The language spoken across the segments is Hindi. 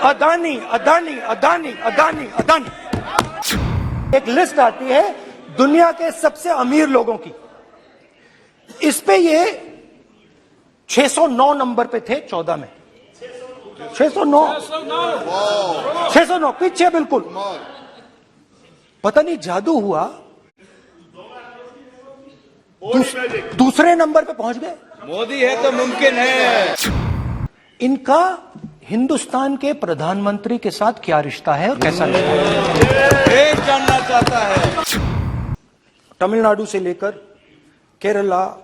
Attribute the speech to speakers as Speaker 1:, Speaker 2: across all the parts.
Speaker 1: अदानी अदानी अदानी अदानी अदानी। एक लिस्ट आती है दुनिया के सबसे अमीर लोगों की, इस पे ये 609 नंबर पे थे 14 में। 609 पीछे बिल्कुल। पता नहीं जादू हुआ, दूसरे नंबर पे पहुंच गए।
Speaker 2: मोदी है तो मुमकिन है।
Speaker 1: इनका हिंदुस्तान के प्रधानमंत्री के साथ क्या रिश्ता है और कैसा रिश्ता है,
Speaker 2: देश जानना चाहता है।
Speaker 1: तमिलनाडु से लेकर केरला,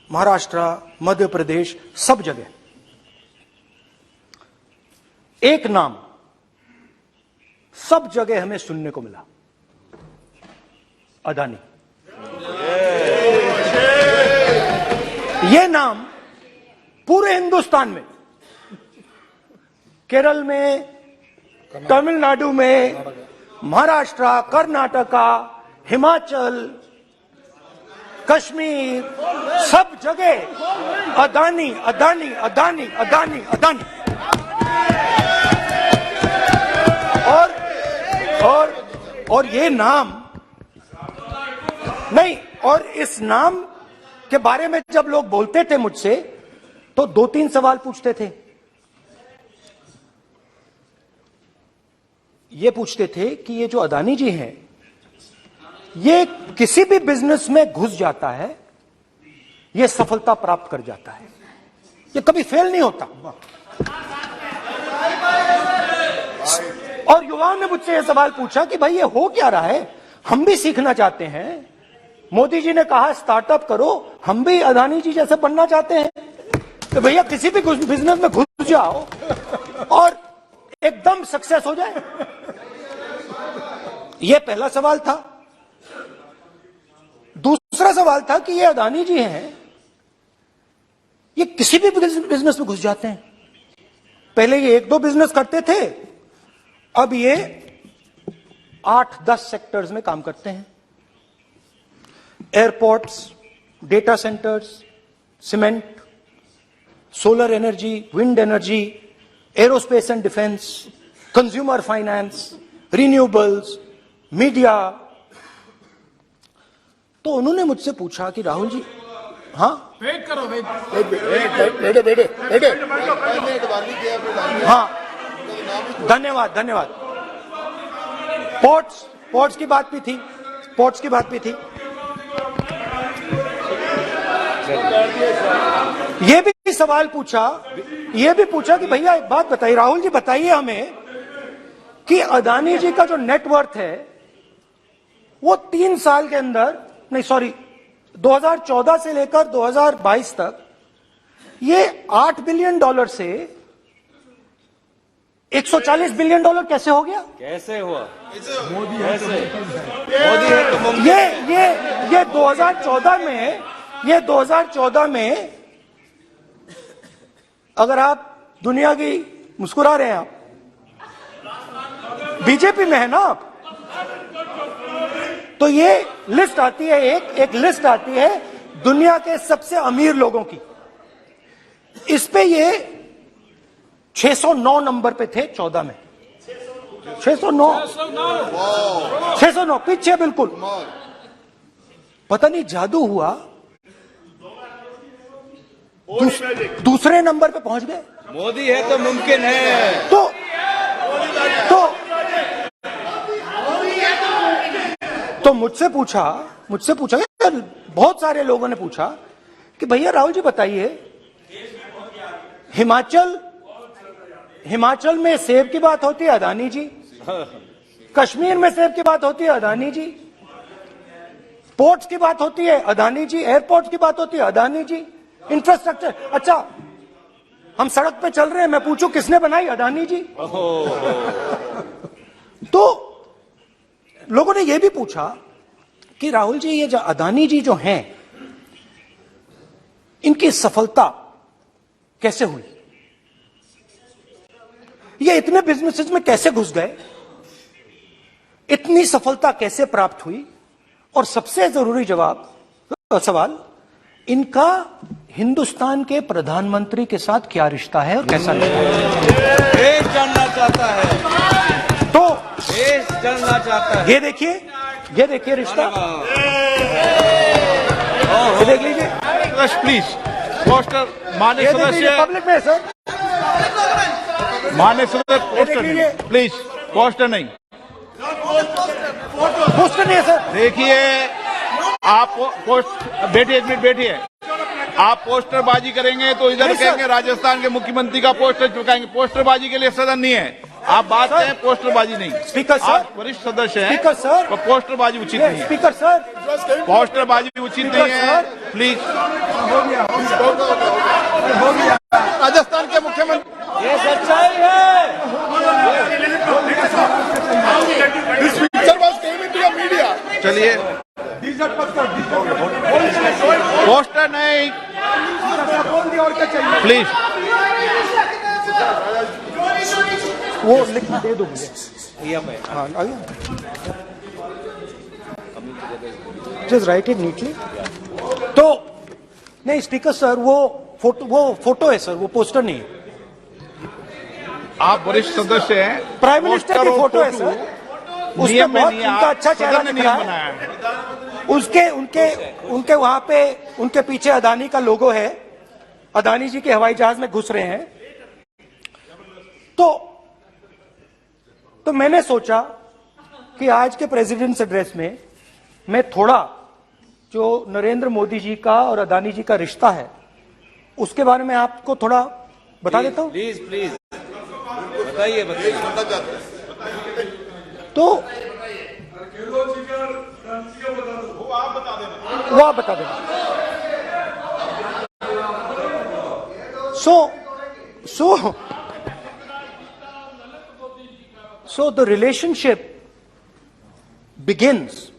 Speaker 1: महाराष्ट्र, मध्य प्रदेश, सब जगह एक नाम सब जगह हमें सुनने को मिला, अदानी। ये नाम पूरे हिंदुस्तान में, केरल में, तमिलनाडु में, महाराष्ट्र, कर्नाटका, हिमाचल, कश्मीर, सब जगह अदानी अदानी अदानी अदानी अदानी। और ये नाम नहीं, और इस नाम के बारे में जब लोग बोलते थे मुझसे तो 2-3 सवाल पूछते थे। ये पूछते थे कि ये जो अदानी जी हैं, ये किसी भी बिजनेस में घुस जाता है, ये सफलता प्राप्त कर जाता है, ये कभी फेल नहीं होता। और युवाओं ने मुझसे यह सवाल पूछा कि भाई ये हो क्या रहा है, हम भी सीखना चाहते हैं। मोदी जी ने कहा स्टार्टअप करो, हम भी अदानी जी जैसे बनना चाहते हैं। तो भैया किसी भी बिजनेस में घुस जाओ और एकदम सक्सेस हो जाए। यह पहला सवाल था। दूसरा सवाल था कि ये अदानी जी हैं, ये किसी भी बिजनेस में घुस जाते हैं। पहले ये 1-2 बिजनेस करते थे, अब ये 8-10 सेक्टर्स में काम करते हैं। Airports, data centres, cement, solar energy, wind energy, aerospace and defence, consumer finance, renewables, media. तो उन्होंने मुझसे पूछा कि राहुल जी, हाँ
Speaker 3: वेट करो,
Speaker 1: बेटे हाँ, धन्यवाद। पोर्ट्स की बात भी थी, ये भी सवाल पूछा, कि भैया एक बात बताइए, राहुल जी बताइए हमें कि अदानी जी का जो नेटवर्थ है वो 3 साल के अंदर, नहीं सॉरी 2014 से लेकर 2022 तक ये $8 बिलियन से $140 बिलियन कैसे हो गया?
Speaker 2: कैसे हुआ?
Speaker 3: मोदी
Speaker 2: कैसे? मोदी है तो मुमकिन है।
Speaker 1: ये 2014 में अगर आप दुनिया की, मुस्कुरा रहे हैं आप, बीजेपी में है ना आप, तो ये लिस्ट आती है, एक लिस्ट आती है दुनिया के सबसे अमीर लोगों की, इस पे ये 609 नंबर पे थे 14 में। 609 पीछे बिल्कुल। पता नहीं जादू हुआ, दूसरे नंबर पे पहुंच गए।
Speaker 2: मोदी है तो मुमकिन है।
Speaker 1: तो मुझसे पूछा, बहुत सारे लोगों ने पूछा कि भैया राहुल जी बताइए, हिमाचल में सेब की बात होती है, अदानी जी। कश्मीर में सेब की बात होती है, अदानी जी। पोर्ट्स की बात होती है, अदानी जी। एयरपोर्ट्स की बात होती है, अदानी जी। इंफ्रास्ट्रक्चर, अच्छा हम सड़क पे चल रहे हैं, मैं पूछूं किसने बनाई, अदानी जी। तो लोगों ने यह भी पूछा कि राहुल जी ये जो अदानी जी जो हैं, इनकी सफलता कैसे हुई, ये इतने बिजनेसेस में कैसे घुस गए, इतनी सफलता कैसे प्राप्त हुई, और सबसे जरूरी सवाल, इनका हिंदुस्तान के प्रधानमंत्री के साथ क्या रिश्ता है और कैसा रिश्ता है,
Speaker 2: देश जानना चाहता है,
Speaker 1: तो
Speaker 2: देश जानना चाहता है।
Speaker 1: ये देखिए रिश्ता, ये देख लीजिए,
Speaker 3: प्लीज पोस्टर मान्य
Speaker 1: ये देख लीजिए
Speaker 3: सदस्य,
Speaker 1: पब्लिक में सर,
Speaker 3: मान्य सदस्य पोस्टर
Speaker 1: लीजिए।
Speaker 3: नहीं, प्लीज पोस्टर नहीं।
Speaker 1: पोस्टर नहीं है सर।
Speaker 3: देखिए आप पोस्ट बैठिए, एक मिनट बैठिए। आप पोस्टरबाजी करेंगे तो इधर
Speaker 1: नहीं, सर।
Speaker 3: कहेंगे राजस्थान के मुख्यमंत्री का पोस्टर चिपकाएंगे। पोस्टरबाजी के लिए सदन नहीं है। आप बात
Speaker 1: सर।
Speaker 3: करें, पोस्टरबाजी नहीं।
Speaker 1: Speaker sir.
Speaker 3: आप वरिष्ठ सदस्य हैं,
Speaker 1: स्पीकर सर।
Speaker 3: तो पोस्टरबाजी उचित नहीं है।
Speaker 1: स्पीकर सर,
Speaker 3: पोस्टरबाजी उचित नहीं है,
Speaker 1: सर।
Speaker 3: प्लीज। राजस्थान के मुख्यमंत्री,
Speaker 2: ये सच्चाई है।
Speaker 3: चलिए पोस्टर नहीं, प्लीज।
Speaker 1: वो लिख दे दो मुझे। हाँ, जस्ट राइट इट नीटली। तो नहीं स्पीकर सर, वो फोटो है सर, वो पोस्टर नहीं है।
Speaker 3: आप वरिष्ठ सदस्य हैं,
Speaker 1: प्राइम मिनिस्टर की
Speaker 3: पोस्टर और
Speaker 1: फोटो है
Speaker 3: फोटो
Speaker 1: सर, उसमें
Speaker 3: नियम में
Speaker 1: बहुत
Speaker 3: नहीं है।
Speaker 1: उनका अच्छा
Speaker 3: सदन
Speaker 1: चेहरा
Speaker 3: ने
Speaker 1: दिख
Speaker 3: नियम
Speaker 1: रहा है।
Speaker 3: बनाया है।
Speaker 1: उनके वहां पे उनके पीछे अदानी का लोगो है, अदानी जी के हवाई जहाज में घुस रहे हैं। तो मैंने सोचा कि आज के प्रेसिडेंट्स एड्रेस में मैं थोड़ा जो नरेंद्र मोदी जी का और अदानी जी का रिश्ता है उसके बारे में आपको थोड़ा बता देता हूं।
Speaker 2: प्लीज प्लीज बताइए बताइए।
Speaker 1: तो वो आप बता देना। So the relationship begins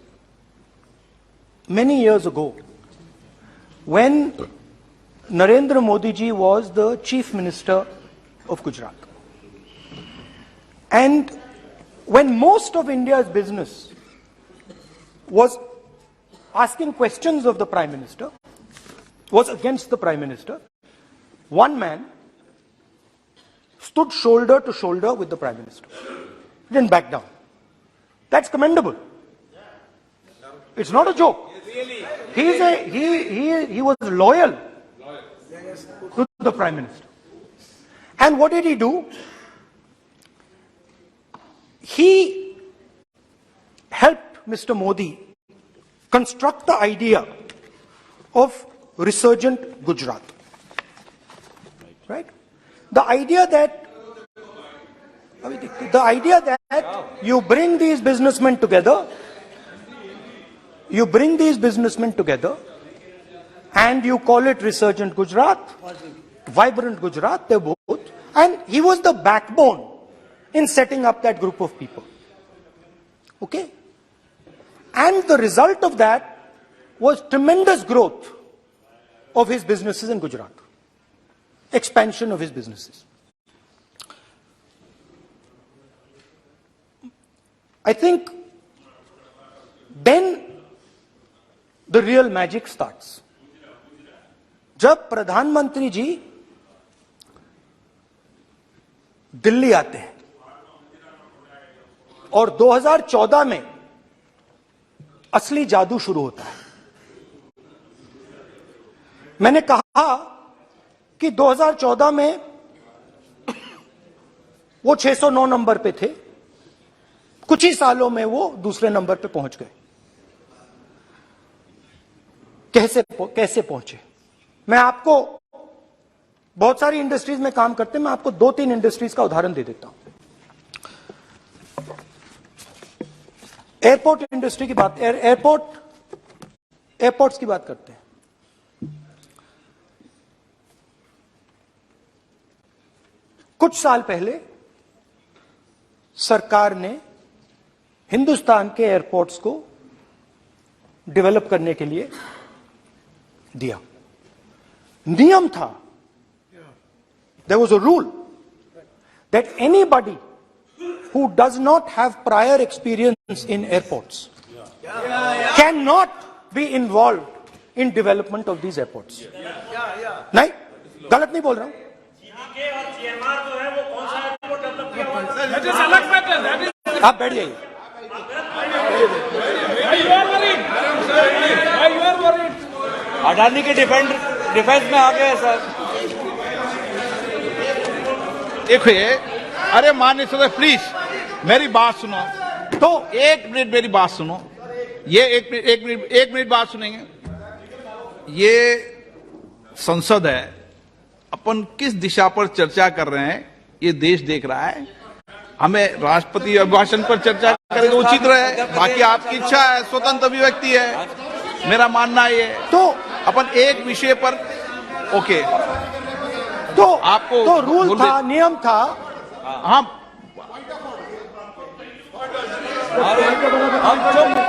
Speaker 1: many years ago when Narendra Modi ji was the Chief Minister of Gujarat. And when most of India's business was asking questions of the Prime Minister, was against the Prime Minister, one man stood shoulder to shoulder with the Prime Minister. He didn't back down. That's commendable. It's not a joke. He was loyal to the Prime Minister. And what did he do? He helped Mr. Modi construct the idea of resurgent Gujarat. Right? The idea that you bring these businessmen together, and you call it resurgent Gujarat, vibrant Gujarat, they're both. And he was the backbone in setting up that group of people. Okay? And the result of that was tremendous growth of his businesses in Gujarat. Expansion of his businesses. I think then the real magic starts. जब प्रधानमंत्री जी दिल्ली आते हैं और 2014 में असली जादू शुरू होता है। मैंने कहा कि 2014 में वो 609 नंबर पे थे, कुछ ही सालों में वो दूसरे नंबर पे पहुंच गए। कैसे पहुंचे? मैं आपको, बहुत सारी इंडस्ट्रीज में काम करते हैं, मैं आपको 2-3 इंडस्ट्रीज का उदाहरण दे देता हूं। एयरपोर्ट इंडस्ट्री की बात, एयरपोर्ट्स की बात करते हैं। कुछ साल पहले सरकार ने हिंदुस्तान के एयरपोर्ट्स को डेवलप करने के लिए दिया। नियम था, there was a rule that anybody who does not have prior experience in airports cannot be involved in development of these airports. नहीं, गलत नहीं बोल रहा हूं। आप बैठ जाइए।
Speaker 2: अडानी के डिफेंस में आ गए सर।
Speaker 3: देखिए, अरे माननीय सदस्य प्लीज मेरी बात सुनो।
Speaker 1: तो
Speaker 3: एक मिनट मेरी बात सुनो। ये एक मिनट बात सुनेंगे। ये संसद है, अपन किस दिशा पर चर्चा कर रहे हैं ये देश देख रहा है। हमें राष्ट्रपति अभिभाषण पर चर्चा करें तो उचित रहे, बाकी आपकी इच्छा है, स्वतंत्र अभिव्यक्ति है। मेरा मानना ये है
Speaker 1: तो
Speaker 3: अपन एक विषय पर ओके
Speaker 1: तो
Speaker 3: आपको
Speaker 1: तो रूल था, नियम था।
Speaker 3: हाँ,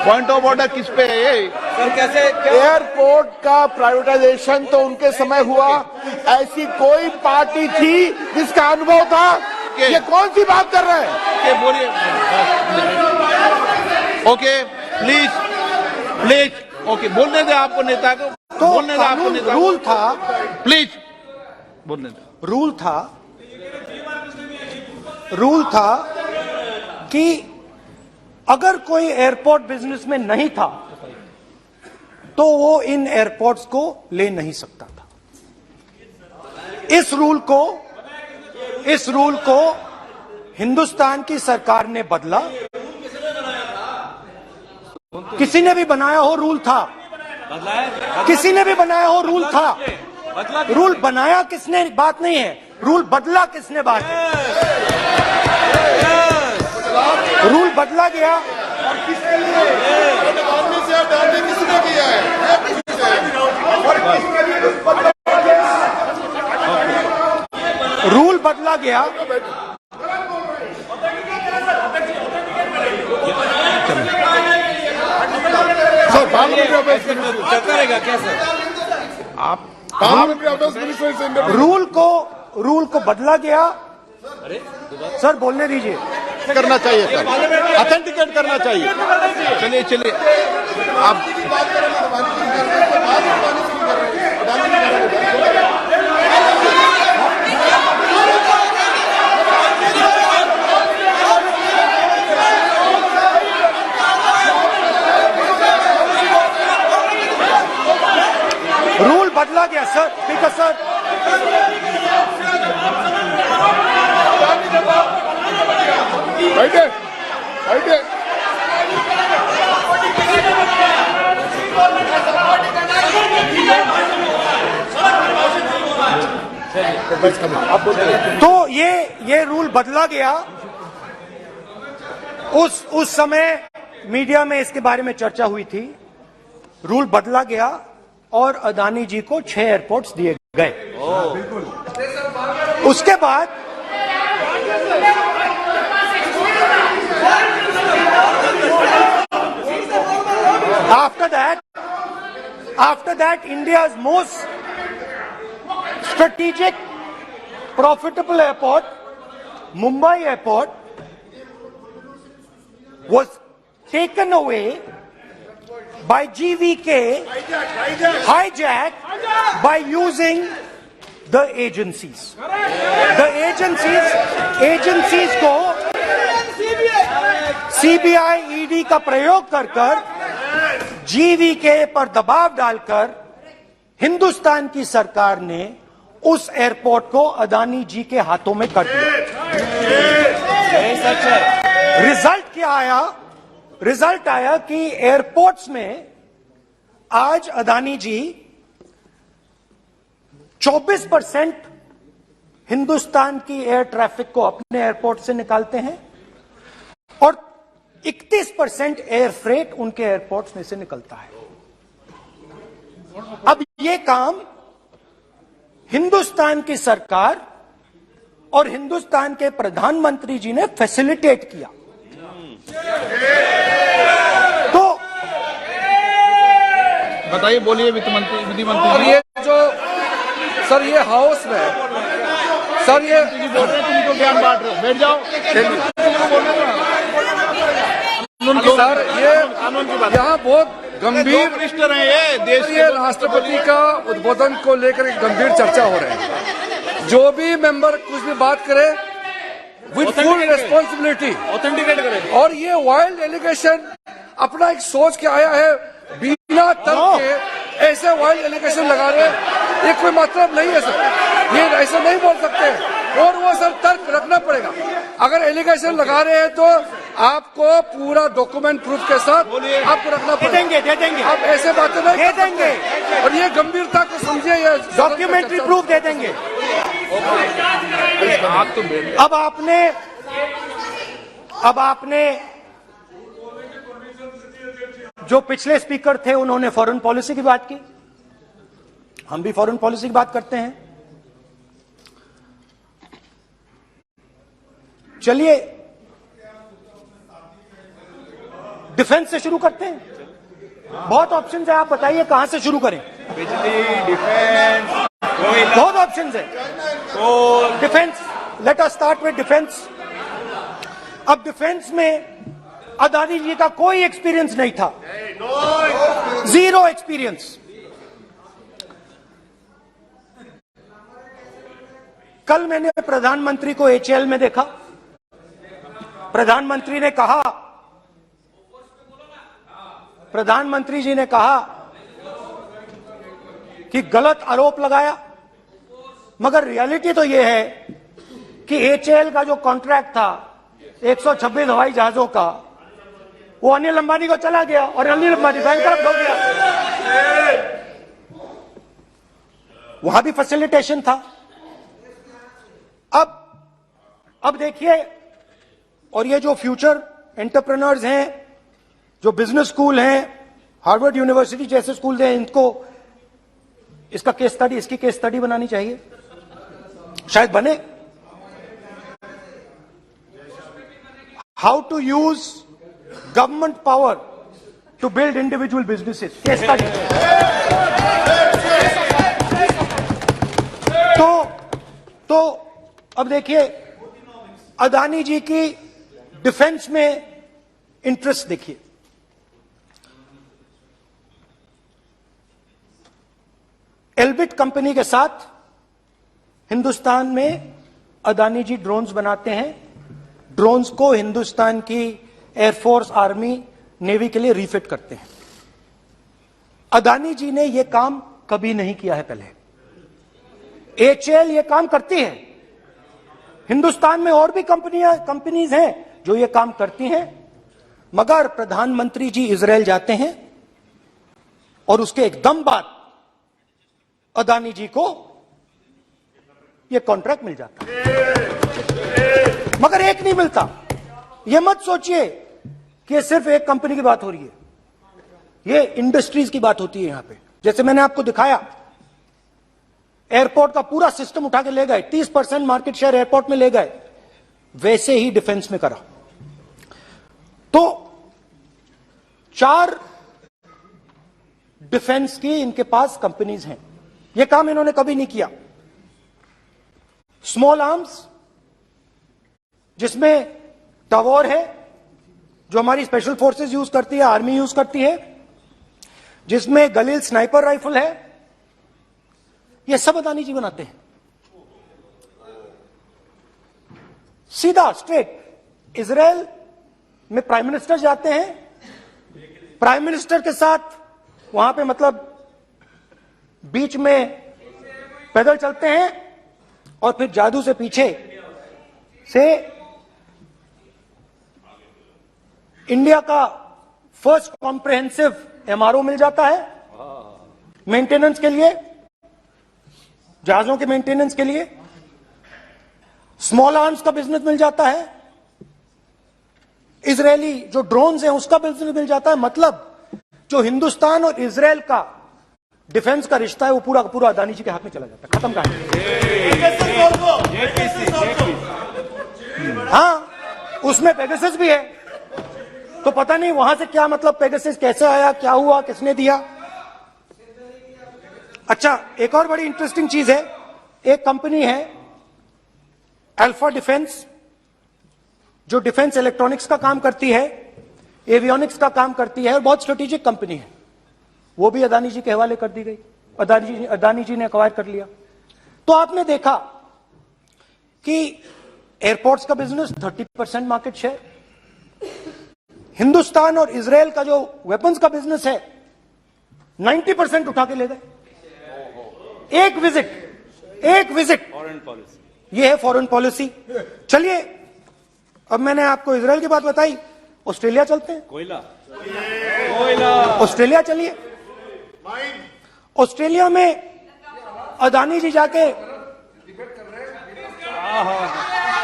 Speaker 3: पॉइंट ऑफ ऑर्डर किस पे है ये?
Speaker 2: सर कैसे
Speaker 4: एयरपोर्ट का प्राइवेटाइजेशन तो उनके समय हुआ, ऐसी कोई पार्टी थी जिसका अनुभव था? ये कौन सी बात कर रहे हैं?
Speaker 3: ओके बोलिए। ओके प्लीज प्लीज ओके बोलने दे आपको नेता को,
Speaker 1: तो
Speaker 3: बोलने दे आपको
Speaker 1: कानून
Speaker 3: नेता को।
Speaker 1: रूल था,
Speaker 3: प्लीज बोलने दे।
Speaker 1: रूल था कि अगर कोई एयरपोर्ट बिजनेस में नहीं था तो वो इन एयरपोर्ट्स को ले नहीं सकता था। इस रूल को हिंदुस्तान की सरकार ने बदला। किसी ने भी बनाया हो रूल था, किसी ने भी बनाया हो रूल था। रूल बनाया किसने बात नहीं है, रूल बदला किसने बात है। रूल बदला गया और किसके लिए? किसने किया है? रूल बदला गया।
Speaker 4: सर,
Speaker 2: चलता रहेगा क्या सर?
Speaker 1: रूल को बदला गया। सर बोलने दीजिए।
Speaker 4: करना चाहिए सर, ऑथेंटिकेट करना चाहिए।
Speaker 3: चलिए चलिए आप
Speaker 1: रूल बदला गया सर, स्पीकर सर।
Speaker 4: बैठे बैठे।
Speaker 1: तो ये रूल बदला गया। उस समय मीडिया में इसके बारे में चर्चा हुई थी। रूल बदला गया और अदानी जी को 6 एयरपोर्ट्स दिए गए। उसके बाद after that India's most strategic profitable airport, Mumbai airport, was taken away by GVK, hijacked by using the agencies. The agencies को CBI, ED का प्रयोग कर GVK पर दबाव डालकर हिंदुस्तान की सरकार ने उस एयरपोर्ट को अदानी जी के हाथों में कर दिया।
Speaker 2: यही सच है।
Speaker 1: रिजल्ट आया कि एयरपोर्ट्स में आज अदानी जी 24% हिंदुस्तान की एयर ट्रैफिक को अपने एयरपोर्ट से निकालते हैं और 31% एयर फ्रेट उनके एयरपोर्ट्स में से निकलता है। अब ये काम हिंदुस्तान की सरकार और हिंदुस्तान के प्रधानमंत्री जी ने फैसिलिटेट किया। तो
Speaker 3: बताइए, बोलिए विधि मंत्री।
Speaker 5: और ये जो सर ये हाउस में सर ये
Speaker 3: बोल रहे तुम तो ज्ञान बांट रहे हो, बैठ जाओ।
Speaker 5: सर ये यहाँ बहुत गंभीर
Speaker 3: मिनिस्टर हैं ये देश
Speaker 5: ये राष्ट्रपति का उद्बोधन को लेकर एक गंभीर चर्चा हो रही है। जो भी मेंबर कुछ भी बात करे विद फुल रिस्पॉन्सिबिलिटी
Speaker 2: ऑथेंटिकेट करें।
Speaker 5: और ये वाइल्ड एलिगेशन अपना एक सोच के आया है, बिना तर्क के ऐसे वाइल्ड एलिगेशन लगा रहे, ये कोई मतलब नहीं है सर, ये ऐसे नहीं बोल सकते। और वो सर तर्क रखना पड़ेगा। अगर एलिगेशन लगा रहे हैं तो आपको पूरा डॉक्यूमेंट प्रूफ के साथ आपको रखना पड़ेगा।
Speaker 1: दे देंगे
Speaker 5: आप ऐसे बातें नहीं
Speaker 1: दे
Speaker 5: कर सकते।
Speaker 1: देंगे।
Speaker 5: और ये गंभीरता को समझिए, ये
Speaker 1: डॉक्यूमेंट्री प्रूफ दे देंगे। अब आपने जो पिछले स्पीकर थे उन्होंने फॉरेन पॉलिसी की बात की, हम भी फॉरेन पॉलिसी की बात करते हैं। चलिए डिफेंस से शुरू करते हैं। बहुत ऑप्शन है, आप बताइए कहां से शुरू करें।
Speaker 2: बिजली, डिफेंस,
Speaker 1: बहुत ऑप्शन है। Defence, let us start with defence. अब डिफेंस में अदानी जी का कोई एक्सपीरियंस नहीं था, जीरो एक्सपीरियंस। कल मैंने प्रधानमंत्री को एचएएल में देखा। प्रधानमंत्री जी ने कहा कि गलत आरोप लगाया, मगर रियलिटी तो यह है कि एचएएल का जो कॉन्ट्रैक्ट था 126 हवाई जहाजों का, वो अनिल अंबानी को चला गया और अनिल अंबानी बैंकरप्ट हो गया। वहां भी फैसिलिटेशन था। अब देखिए, और ये जो फ्यूचर एंटरप्रेन्योर्स हैं, जो बिजनेस स्कूल हैं, हार्वर्ड यूनिवर्सिटी जैसे स्कूल हैं, इनको इसका केस स्टडी, इसकी केस स्टडी बनानी चाहिए, शायद बने। How to use government power to build individual businesses, case study. तो अब देखिए, अदानी जी की डिफेंस में इंटरेस्ट देखिए। एल्बिट कंपनी के साथ हिंदुस्तान में अदानी जी ड्रोन्स बनाते हैं। ड्रोन्स को हिंदुस्तान की एयरफोर्स, आर्मी, नेवी के लिए रिफिट करते हैं। अदानी जी ने यह काम कभी नहीं किया है पहले। एचएएल ये काम करती है। हिंदुस्तान में और भी कंपनीज हैं जो ये काम करती हैं, मगर प्रधानमंत्री जी इजरायल जाते हैं और उसके एकदम बाद अदानी जी को ये कॉन्ट्रैक्ट मिल जाता है, मगर एक नहीं मिलता। ये मत सोचिए कि ये सिर्फ एक कंपनी की बात हो रही है, ये इंडस्ट्रीज की बात होती है यहां पे। जैसे मैंने आपको दिखाया, एयरपोर्ट का पूरा सिस्टम उठा के ले गए, 30% मार्केट शेयर एयरपोर्ट में ले गए, वैसे ही डिफेंस में करा। तो 4 डिफेंस की इनके पास कंपनीज हैं। यह काम इन्होंने कभी नहीं किया। स्मॉल आर्म्स, जिसमें टवॉर है जो हमारी स्पेशल फोर्सेस यूज करती है, आर्मी यूज करती है, जिसमें गलील स्नाइपर राइफल है, ये सब अदानी जी बनाते हैं। सीधा स्ट्रेट इजरायल में प्राइम मिनिस्टर जाते हैं, प्राइम मिनिस्टर के साथ वहां पे मतलब बीच में पैदल चलते हैं और फिर जादू से पीछे से इंडिया का फर्स्ट कॉम्प्रिहेंसिव एमआरओ मिल जाता है मेंटेनेंस के लिए, जहाजों के मेंटेनेंस के लिए। स्मॉल आर्म्स का बिजनेस मिल जाता है, इजरायली जो ड्रोन्स हैं उसका बिजनेस मिल जाता है। मतलब जो हिंदुस्तान और इजरायल का डिफेंस का रिश्ता है वो पूरा का पूरा अदानी जी के हाथ में चला जाता है, खत्म कहानी। हाँ, उसमें पेगासस भी है, तो पता नहीं वहां से क्या मतलब पेगासस कैसे आया, क्या हुआ, किसने दिया। अच्छा, एक और बड़ी इंटरेस्टिंग चीज है, एक कंपनी है अल्फा डिफेंस, जो डिफेंस इलेक्ट्रॉनिक्स का काम करती है, एवियोनिक्स का काम करती है, और बहुत स्ट्रेटेजिक कंपनी है। वो भी अदानी जी के हवाले कर दी गई। अदानी जी ने एक्वायर कर लिया। तो आपने देखा कि एयरपोर्ट्स का बिजनेस 30% मार्केट शेयर, हिंदुस्तान और इजराइल का जो वेपन्स का बिजनेस है 90% उठा के ले गए। एक विजिट
Speaker 2: फॉरेन पॉलिसी,
Speaker 1: ये है फॉरेन पॉलिसी। चलिए, अब मैंने आपको इजराइल की बात बताई, ऑस्ट्रेलिया चलते हैं।
Speaker 2: कोयला
Speaker 1: ऑस्ट्रेलिया चलिए। ऑस्ट्रेलिया में अदानी जी जाके,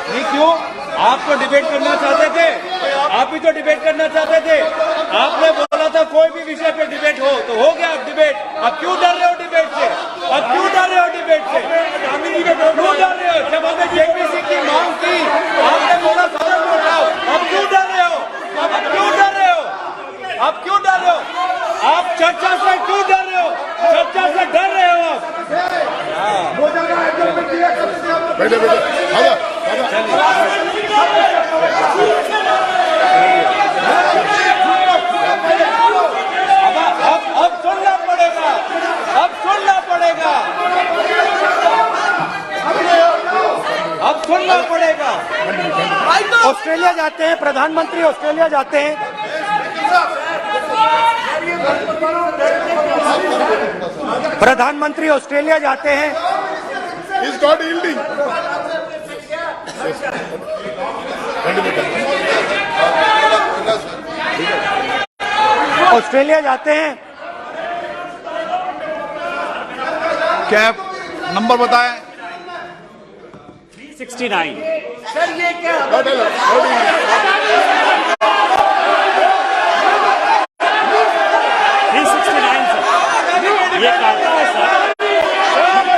Speaker 2: नहीं क्यों? आप तो डिबेट करना चाहते थे, आप भी तो डिबेट करना चाहते थे। आपने बोला था कोई भी विषय पे डिबेट हो तो हो गया अब डिबेट। अब क्यों डर रहे हो डिबेट से? अब क्यों डर रहे हो डिबेट से? क्यों डर रहे हो? जब हमने जेपीसी की मांग की, आपने बोला सदन में उठाओ। अब क्यों डर रहे हो? अब क्यों डर रहे हो? अब क्यों डर रहे हो? आप चर्चा से क्यों डर रहे हो? चर्चा से डर रहे हो आप?
Speaker 4: बैठे बैठे आजा
Speaker 2: अब सुनना पड़ेगा, अब सुनना पड़ेगा, अब सुनना पड़ेगा।
Speaker 1: ऑस्ट्रेलिया जाते हैं, प्रधानमंत्री ऑस्ट्रेलिया जाते हैं। प्रधानमंत्री ऑस्ट्रेलिया जाते हैं।
Speaker 4: Is got yielding.
Speaker 1: ऑस्ट्रेलिया जाते हैं।
Speaker 3: कैब नंबर बताएं।
Speaker 2: 369।
Speaker 4: Not allowed.
Speaker 2: 369 सर, ये कहता है सर,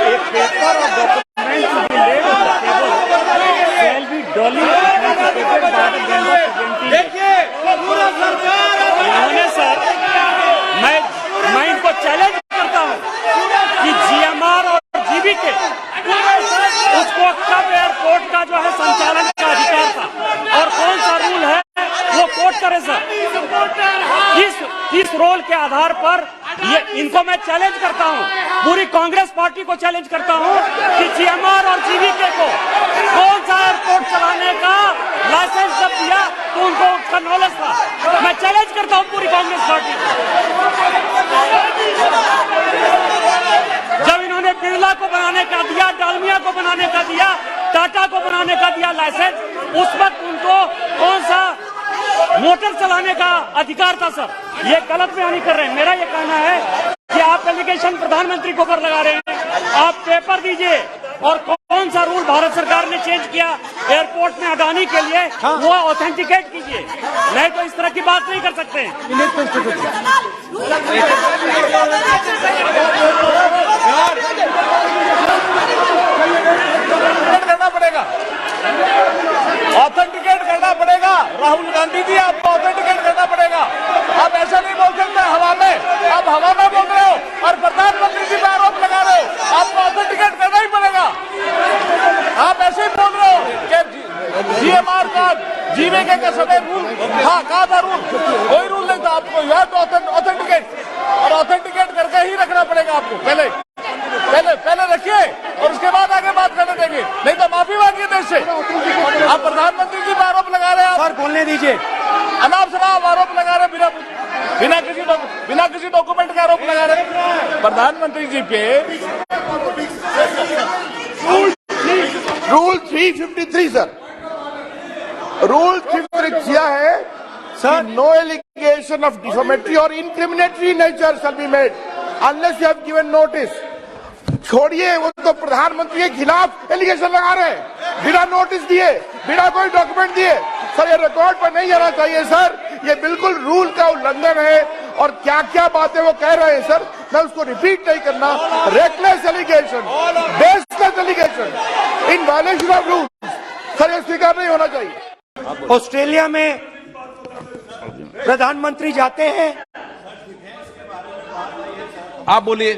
Speaker 2: एक पेपर और document to be laid on the table shall be duly देखिए पूरा सरकार। इन्होंने सर, मैं इनको चैलेंज करता हूँ कि जीएमआर और जीबीके उसको कब एयरपोर्ट का जो है संचालन का अधिकार था और कौन सा रूल है वो कोर्ट करे सर। इस रोल के आधार पर ये इनको मैं चैलेंज करता हूँ, पूरी कांग्रेस पार्टी को चैलेंज करता हूँ कि जीएमआर और जीबीके को कौन सा एयरपोर्ट चलाने का लाइसेंस जब दिया तो उनको उसका नॉलेज था। मैं चैलेंज करता हूँ पूरी कांग्रेस पार्टी को। जब इन्होंने बिरला को बनाने का दिया, डालमिया को बनाने का दिया, टाटा को बनाने का दिया लाइसेंस, उस वक्त उनको कौन सा मोटर चलाने का अधिकार था सर? ये गलत बयानी कर रहे हैं। मेरा ये कहना है कि आप एलिगेशन प्रधानमंत्री को ऊपर लगा रहे हैं, आप पेपर दीजिए और कौन सा रूल भारत सरकार ने चेंज किया एयरपोर्ट में अडानी के लिए वो ऑथेंटिकेट कीजिए, नहीं तो इस तरह की बात नहीं कर सकते हैं। करना पड़ेगा, ऑथेंटिकेट करना पड़ेगा। राहुल गांधी जी आपको ऑथेंटिकेट करना पड़ेगा। आप ऐसा नहीं बोल सकते हवा में, आप हवा में बोल रहे हो और प्रधानमंत्री जी पे आरोप लगा रहे हो। आपको ऑथेंटिकेट करना ही पड़ेगा। आप ऐसे ही बोल रहे हो कि जीएमआर का जीवीके का समय रूल था, कहा था रूल? कोई रूल नहीं था। आपको यह तो ऑथेंटिकेट और ऑथेंटिकेट करके ही रखना पड़ेगा आपको। पहले रखिए और उसके बाद आगे बात करने देंगे, नहीं तो माफी मांगिए देश से। आप प्रधानमंत्री जी पर आरोप लगा रहे हैं,
Speaker 1: सर बोलने दीजिए।
Speaker 2: अनाप शनाप आरोप लगा रहे, बिना किसी डॉक्यूमेंट के आरोप लगा रहे प्रधानमंत्री जी पे।
Speaker 4: रूल 353 सर, रूल 353 किया है sir, no allegation of defamatory और incriminatory nature shall be made unless you have given notice. छोड़िए, वो तो प्रधानमंत्री के खिलाफ एलिगेशन लगा रहे हैं बिना नोटिस दिए, बिना कोई डॉक्यूमेंट दिए। सर ये रिकॉर्ड पर नहीं आना चाहिए सर, ये बिल्कुल रूल का उल्लंघन है। और क्या क्या बातें वो कह रहे हैं सर, मैं उसको रिपीट नहीं करना। Reckless allegation, baseless allegation in violation of rule, sir ये स्वीकार नहीं होना चाहिए।
Speaker 1: ऑस्ट्रेलिया में प्रधानमंत्री जाते हैं।
Speaker 3: आप बोलिए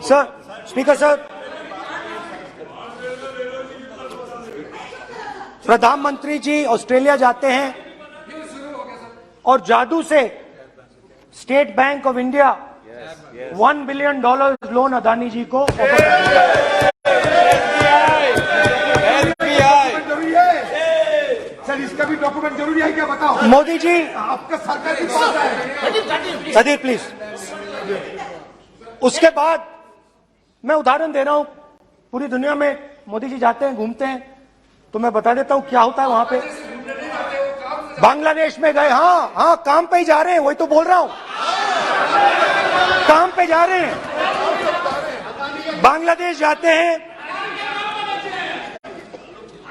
Speaker 1: सर, स्पीकर सर, प्रधानमंत्री जी ऑस्ट्रेलिया जाते हैं और जादू से State Bank of India $1 billion loan Adani ji को ऑफर कर दिया।
Speaker 4: जरूरी है सर, इसका भी डॉक्यूमेंट जरूरी है क्या बताओ?
Speaker 1: मोदी जी,
Speaker 4: आपका सरकार की पास है।
Speaker 1: अधीर प्लीज। उसके बाद मैं उदाहरण दे रहा हूं, पूरी दुनिया में मोदी जी जाते हैं, घूमते हैं, तो मैं बता देता हूं क्या होता है वहां पे। बांग्लादेश में गए, हाँ काम पे ही जा रहे हैं, वही तो बोल रहा हूं, काम पे जा रहे हैं। बांग्लादेश जाते हैं,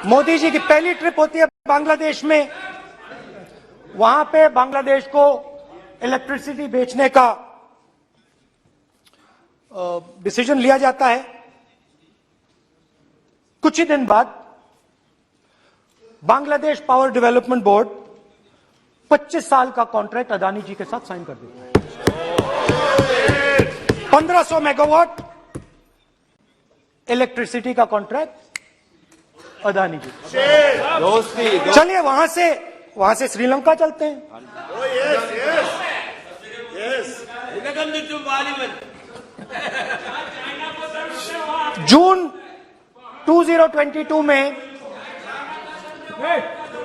Speaker 1: मोदी जी की पहली ट्रिप होती है बांग्लादेश में। वहां पे बांग्लादेश को इलेक्ट्रिसिटी बेचने का डिसीजन लिया जाता है। कुछ ही दिन बाद बांग्लादेश पावर डेवलपमेंट बोर्ड 25 साल का कॉन्ट्रैक्ट अदानी जी के साथ साइन कर देता है। 1500 मेगावाट इलेक्ट्रिसिटी का कॉन्ट्रैक्ट अदानी जी। चलिए वहां से श्रीलंका चलते हैं। जून 2022 में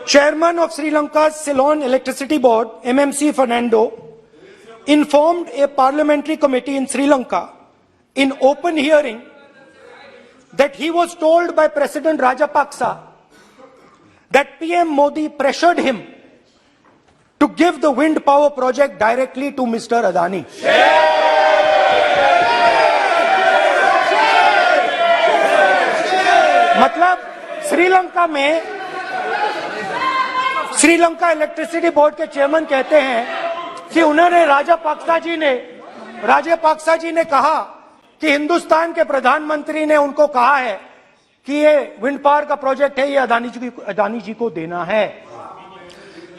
Speaker 1: Chairman of Sri Lanka's Ceylon Electricity Board, MMC Fernando, informed a parliamentary committee in Sri Lanka in open hearing that he was told by President Rajapaksa that PM Modi pressured him to give the wind power project directly to Mr. Adani. मतलब श्रीलंका इलेक्ट्रिसिटी बोर्ड के चेयरमैन कहते हैं कि उन्होंने राजापाक्सा जी ने कहा कि हिंदुस्तान के प्रधानमंत्री ने उनको कहा है कि ये विंड पावर का प्रोजेक्ट है, ये अदानी जी को देना है।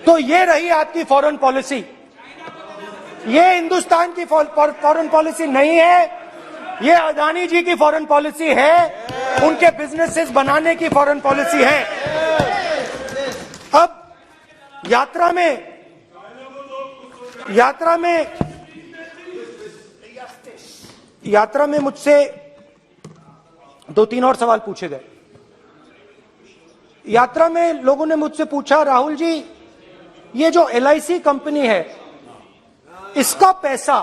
Speaker 1: तो ये रही आपकी फॉरेन पॉलिसी। ये हिंदुस्तान की फॉरेन पॉलिसी नहीं है, ये अदानी जी की फॉरेन पॉलिसी है, उनके बिजनेसेस बनाने की फॉरेन पॉलिसी है। अब यात्रा में मुझसे 2-3 और सवाल पूछे गए। यात्रा में लोगों ने मुझसे पूछा, राहुल जी ये जो LIC कंपनी है इसका पैसा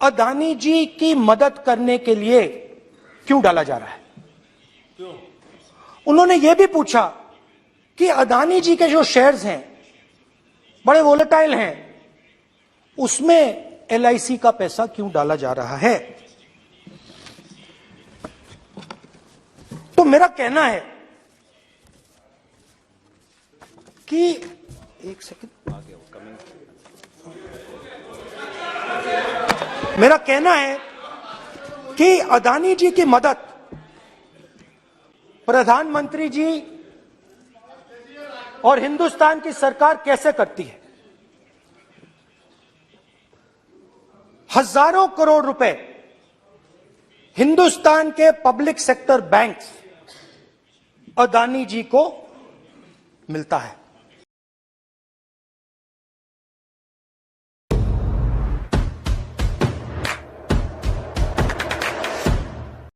Speaker 1: अदानी जी की मदद करने के लिए क्यों डाला जा रहा है? उन्होंने यह भी पूछा कि अदानी जी के जो शेयर्स हैं बड़े वोलेटाइल हैं, उसमें LIC का पैसा क्यों डाला जा रहा है? तो मेरा कहना है कि एक सेकंड, मेरा कहना है कि अदानी जी की मदद प्रधानमंत्री जी और हिंदुस्तान की सरकार कैसे करती है? हजारों करोड़ रुपए हिंदुस्तान के public sector banks Adani ji को मिलता है।